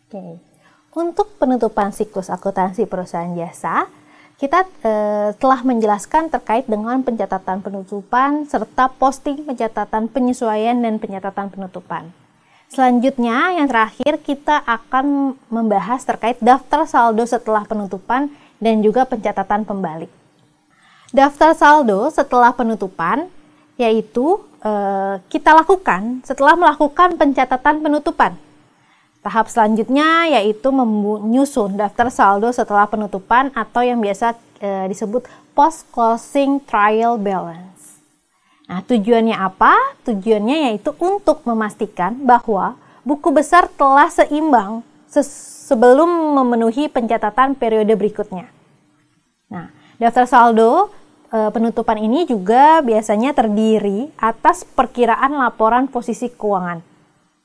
Oke. Untuk penutupan siklus akuntansi perusahaan jasa, kita telah menjelaskan terkait dengan pencatatan penutupan serta posting pencatatan penyesuaian dan pencatatan penutupan. Selanjutnya, yang terakhir kita akan membahas terkait daftar saldo setelah penutupan dan juga pencatatan pembalik. Daftar saldo setelah penutupan yaitu kita lakukan setelah melakukan pencatatan penutupan. Tahap selanjutnya yaitu menyusun daftar saldo setelah penutupan atau yang biasa disebut post-closing trial balance. Nah, tujuannya apa? Tujuannya yaitu untuk memastikan bahwa buku besar telah seimbang sebelum memenuhi pencatatan periode berikutnya. Nah, daftar saldo penutupan ini juga biasanya terdiri atas perkiraan laporan posisi keuangan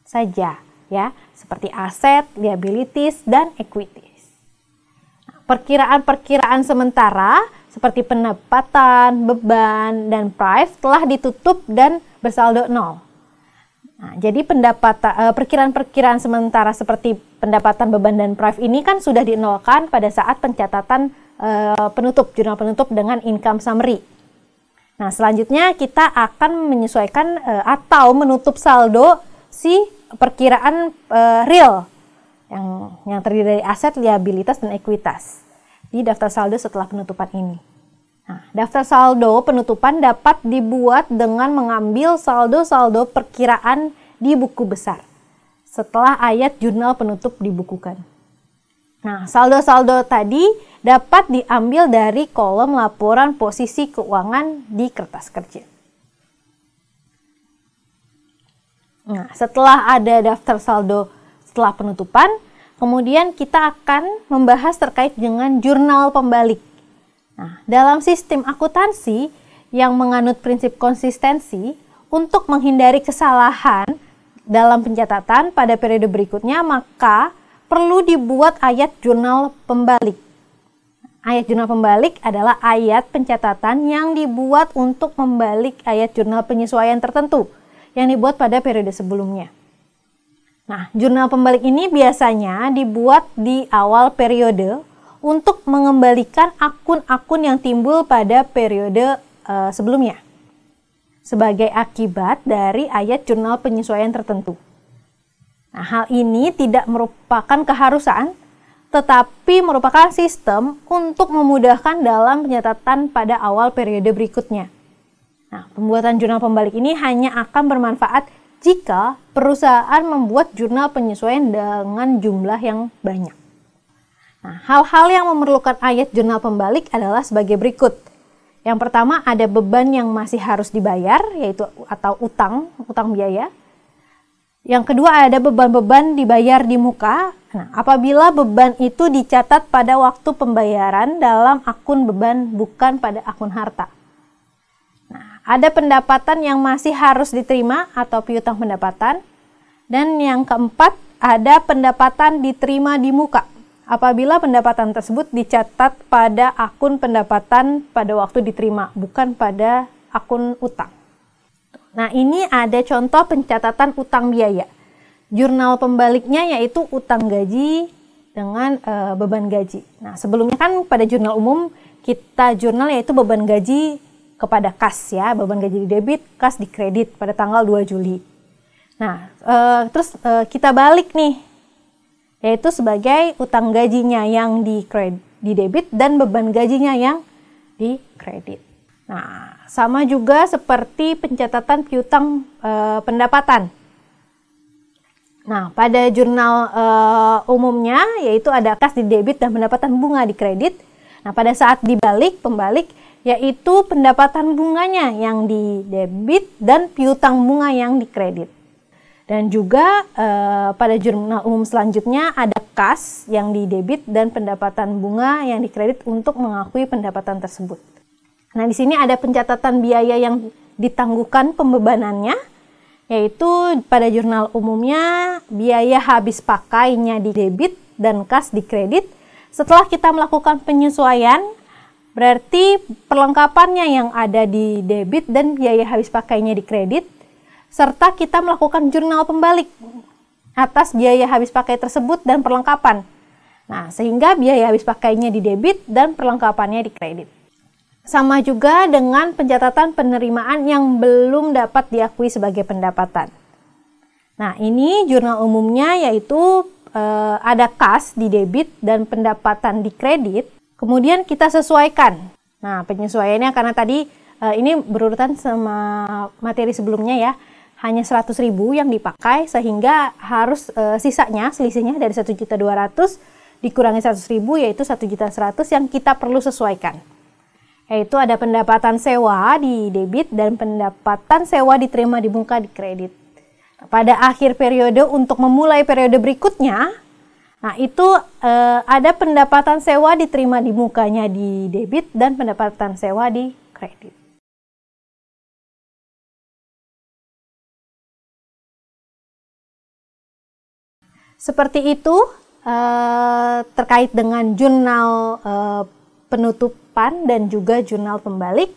saja, ya, seperti aset, liabilities, dan equities. Perkiraan-perkiraan sementara seperti pendapatan, beban, dan price telah ditutup dan bersaldo nol. Nah, jadi perkiraan-perkiraan sementara seperti pendapatan, beban, dan price ini kan sudah dinolkan pada saat pencatatan jurnal penutup dengan income summary. Nah, selanjutnya kita akan menyesuaikan atau menutup saldo si perkiraan real yang terdiri dari aset, liabilitas, dan ekuitas di daftar saldo setelah penutupan ini. Nah, daftar saldo penutupan dapat dibuat dengan mengambil saldo-saldo perkiraan di buku besar setelah ayat jurnal penutup dibukukan. Nah, saldo-saldo tadi dapat diambil dari kolom laporan posisi keuangan di kertas kerja. Nah, setelah ada daftar saldo setelah penutupan, kemudian kita akan membahas terkait dengan jurnal pembalik. Nah, dalam sistem akuntansi yang menganut prinsip konsistensi, untuk menghindari kesalahan dalam pencatatan pada periode berikutnya, maka perlu dibuat ayat jurnal pembalik. Ayat jurnal pembalik adalah ayat pencatatan yang dibuat untuk membalik ayat jurnal penyesuaian tertentu yang dibuat pada periode sebelumnya. Nah, jurnal pembalik ini biasanya dibuat di awal periode untuk mengembalikan akun-akun yang timbul pada periode sebelumnya sebagai akibat dari ayat jurnal penyesuaian tertentu. Nah, hal ini tidak merupakan keharusan, tetapi merupakan sistem untuk memudahkan dalam pencatatan pada awal periode berikutnya. Nah, pembuatan jurnal pembalik ini hanya akan bermanfaat jika perusahaan membuat jurnal penyesuaian dengan jumlah yang banyak. Nah, hal-hal yang memerlukan ayat jurnal pembalik adalah sebagai berikut. Yang pertama, ada beban yang masih harus dibayar, yaitu atau utang biaya. Yang kedua, ada beban-beban dibayar di muka. Nah, apabila beban itu dicatat pada waktu pembayaran dalam akun beban, bukan pada akun harta. Nah, ada pendapatan yang masih harus diterima atau piutang pendapatan. Dan yang keempat, ada pendapatan diterima di muka. Apabila pendapatan tersebut dicatat pada akun pendapatan pada waktu diterima, bukan pada akun utang. Nah, ini ada contoh pencatatan utang biaya. Jurnal pembaliknya yaitu utang gaji dengan beban gaji. Nah, sebelumnya kan pada jurnal umum kita jurnal yaitu beban gaji kepada kas, ya, beban gaji di debit, kas di kredit pada tanggal 2 Juli. Nah, terus kita balik nih, yaitu sebagai utang gajinya yang di debit dan beban gajinya yang di kredit. Nah, sama juga seperti pencatatan piutang pendapatan. Nah, pada jurnal umumnya yaitu ada kas di debit dan pendapatan bunga di kredit. Nah, pada saat dibalik, pembalik yaitu pendapatan bunganya yang di debit dan piutang bunga yang di kredit. Dan juga pada jurnal umum selanjutnya ada kas yang di debit dan pendapatan bunga yang di kredit untuk mengakui pendapatan tersebut. Nah, di sini ada pencatatan biaya yang ditangguhkan pembebanannya, yaitu pada jurnal umumnya biaya habis pakainya di debit dan kas di kredit. Setelah kita melakukan penyesuaian, berarti perlengkapannya yang ada di debit dan biaya habis pakainya di kredit, serta kita melakukan jurnal pembalik. atas biaya habis pakai tersebut dan perlengkapan. Nah, sehingga biaya habis pakainya di debit dan perlengkapannya di kredit. Sama juga dengan pencatatan penerimaan yang belum dapat diakui sebagai pendapatan. Nah, ini jurnal umumnya yaitu ada kas di debit dan pendapatan di kredit. Kemudian kita sesuaikan. Nah, penyesuaiannya karena tadi ini berurutan sama materi sebelumnya ya. Hanya 100.000 yang dipakai sehingga harus sisanya, selisihnya dari 1.200.000 dikurangi 100.000 yaitu 1.100.000 yang kita perlu sesuaikan. Yaitu ada pendapatan sewa di debit dan pendapatan sewa diterima di muka di kredit. Pada akhir periode untuk memulai periode berikutnya, nah itu ada pendapatan sewa diterima di mukanya di debit dan pendapatan sewa di kredit. Seperti itu terkait dengan jurnal penutupan dan juga jurnal pembalik.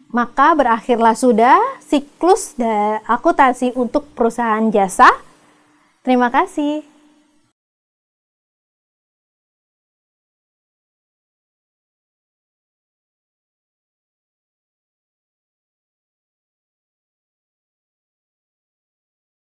Maka berakhirlah sudah siklus akuntansi untuk perusahaan jasa. Terima kasih.